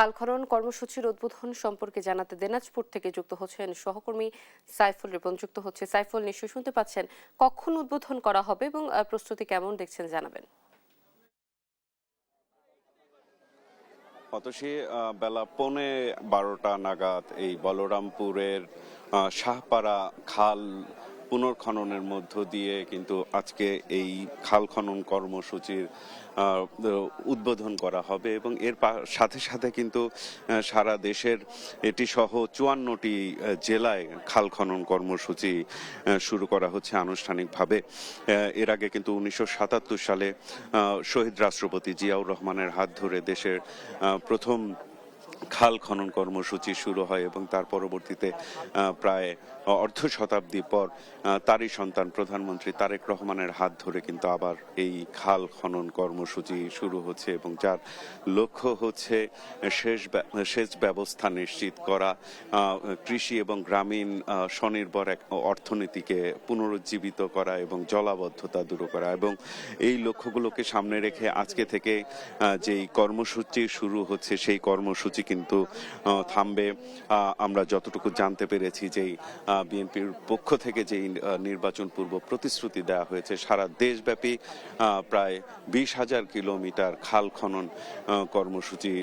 খাল খনন কর্মসূচির উদ্বোধন সম্পর্কে জানাতে দিনাজপুর থেকে যুক্ত হচ্ছেন সহকর্মী সাইফুল রিপন। যুক্ত হচ্ছে সাইফুল, নিশ্চয়ই শুনতে পাচ্ছেন। কখন উদ্বোধন করা হবে এবং প্রস্তুতি কেমন দেখছেন জানাবেন। অতসী বেলা 12:15 নাগাদ এই বলরামপুরের শাহপাড়া খাল পুনর্খননের মধ্য দিয়ে কিন্তু আজকে এই খাল খনন কর্মসূচির উদ্বোধন করা হবে এবং এর সাথে সাথে কিন্তু সারা দেশের এটি সহ 54টি জেলায় খাল খনন কর্মসূচি শুরু করা হচ্ছে আনুষ্ঠানিকভাবে। এর আগে কিন্তু 1977 সালে শহীদ রাষ্ট্রপতি জিয়াউর রহমানের হাত ধরে দেশের প্রথম খাল খনন কর্মসূচি শুরু হয় এবং তার পরবর্তীতে প্রায় অর্ধ শতাব্দী পর তারই সন্তান প্রধানমন্ত্রী তারেক রহমানের হাত ধরে কিন্তু আবার এই খাল খনন কর্মসূচি শুরু হচ্ছে এবং যার লক্ষ্য হচ্ছে সেচ ব্যবস্থা নিশ্চিত করা, কৃষি এবং গ্রামীণ স্বনির্ভর এক অর্থনীতিকে পুনরুজ্জীবিত করা এবং জলাবদ্ধতা দূর করা। এবং এই লক্ষ্যগুলোকে সামনে রেখে আজকে থেকে যেই কর্মসূচি শুরু হচ্ছে সেই কর্মসূচি কিন্তু থামবে। আমরা যতটুকু জানতে পেরেছি যে বিএনপির পক্ষ থেকে যেই নির্বাচন পূর্ব প্রতিশ্রুতি দেওয়া হয়েছে, সারা দেশব্যাপী প্রায় 20,000 কিলোমিটার খাল খনন কর্মসূচি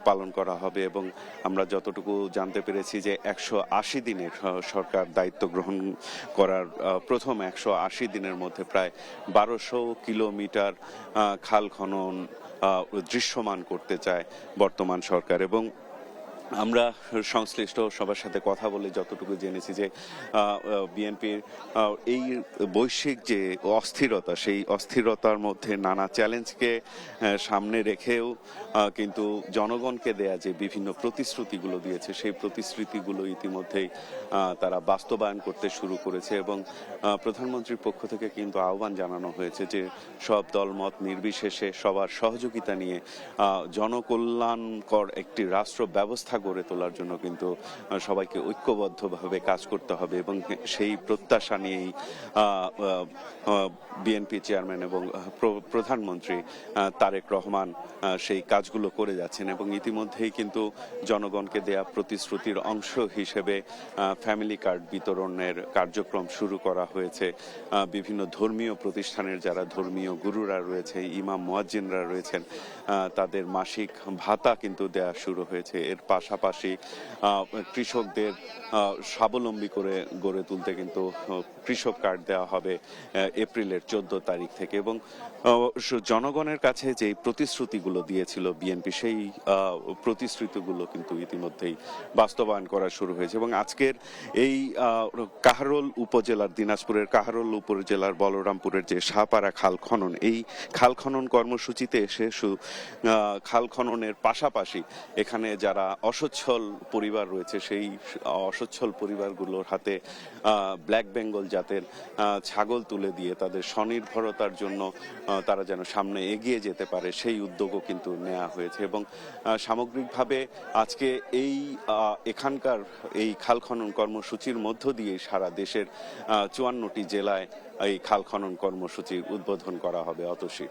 পালন করা হবে এবং আমরা যতটুকু জানতে পেরেছি যে 180 দিনের সরকার দায়িত্ব গ্রহণ করার প্রথম 180 দিনের মধ্যে প্রায় 1200 কিলোমিটার খাল খনন দৃশ্যমান করতে চায় বর্তমান সরকার। এবং আমরা সংশ্লিষ্ট সবার সাথে কথা বলে যতটুকু জেনেছি যে বিএনপির এই বৈশ্বিক যে অস্থিরতা, সেই অস্থিরতার মধ্যে নানা চ্যালেঞ্জকে সামনে রেখেও কিন্তু জনগণকে দেয়া যে বিভিন্ন প্রতিশ্রুতিগুলো দিয়েছে সেই প্রতিশ্রুতিগুলো ইতিমধ্যেই তারা বাস্তবায়ন করতে শুরু করেছে এবং প্রধানমন্ত্রীর পক্ষ থেকে কিন্তু আহ্বান জানানো হয়েছে যে সব দলমত নির্বিশেষে সবার সহযোগিতা নিয়ে জনকল্যাণকর একটি রাষ্ট্র ব্যবস্থা গড়ে তোলার জন্য কিন্তু সবাইকে ঐক্যবদ্ধভাবে কাজ করতে হবে এবং সেই প্রত্যাশা নিয়েই বিএনপি চেয়ারম্যান এবং প্রধানমন্ত্রী তারেক রহমান সেই কাজগুলো করে যাচ্ছেন। এবং ইতিমধ্যেই কিন্তু জনগণকে দেয়া প্রতিশ্রুতির অংশ হিসেবে ফ্যামিলি কার্ড বিতরণের কার্যক্রম শুরু করা হয়েছে। বিভিন্ন ধর্মীয় প্রতিষ্ঠানের যারা ধর্মীয় গুরুরা রয়েছে, ইমাম মুয়াজ্জিনরা রয়েছেন, তাদের মাসিক ভাতা কিন্তু দেয়া শুরু হয়েছে। এর পাশাপাশি কৃষকদের স্বাবলম্বী করে গড়ে তুলতে কিন্তু কৃষক কার্ড দেওয়া হবে এপ্রিলের 14 তারিখ থেকে। এবং জনগণের কাছে যে প্রতিশ্রুতিগুলো দিয়েছিল বিএনপি, সেই প্রতিশ্রুতিগুলো কিন্তু ইতিমধ্যেই বাস্তবায়ন করা শুরু হয়েছে। এবং আজকের এই কাহারোল উপজেলার, দিনাজপুরের কাহারোল উপজেলার বলরামপুরের যে শাহপাড়া খাল খনন, এই খাল খনন কর্মসূচিতে এসে খাল খননের পাশাপাশি এখানে যারা অসচ্ছল পরিবার রয়েছে সেই অসচ্ছল পরিবারগুলোর হাতে ব্ল্যাক বেঙ্গল জাতের ছাগল তুলে দিয়ে তাদের স্বনির্ভরতার জন্য তারা যেন সামনে এগিয়ে যেতে পারে সেই উদ্যোগও কিন্তু নেওয়া হয়েছে। এবং সামগ্রিকভাবে আজকে এখানকার এই খাল খনন কর্মসূচির মধ্য দিয়ে সারা দেশের 54টি জেলায় এই খাল খনন কর্মসূচির উদ্বোধন করা হবে। অতসী।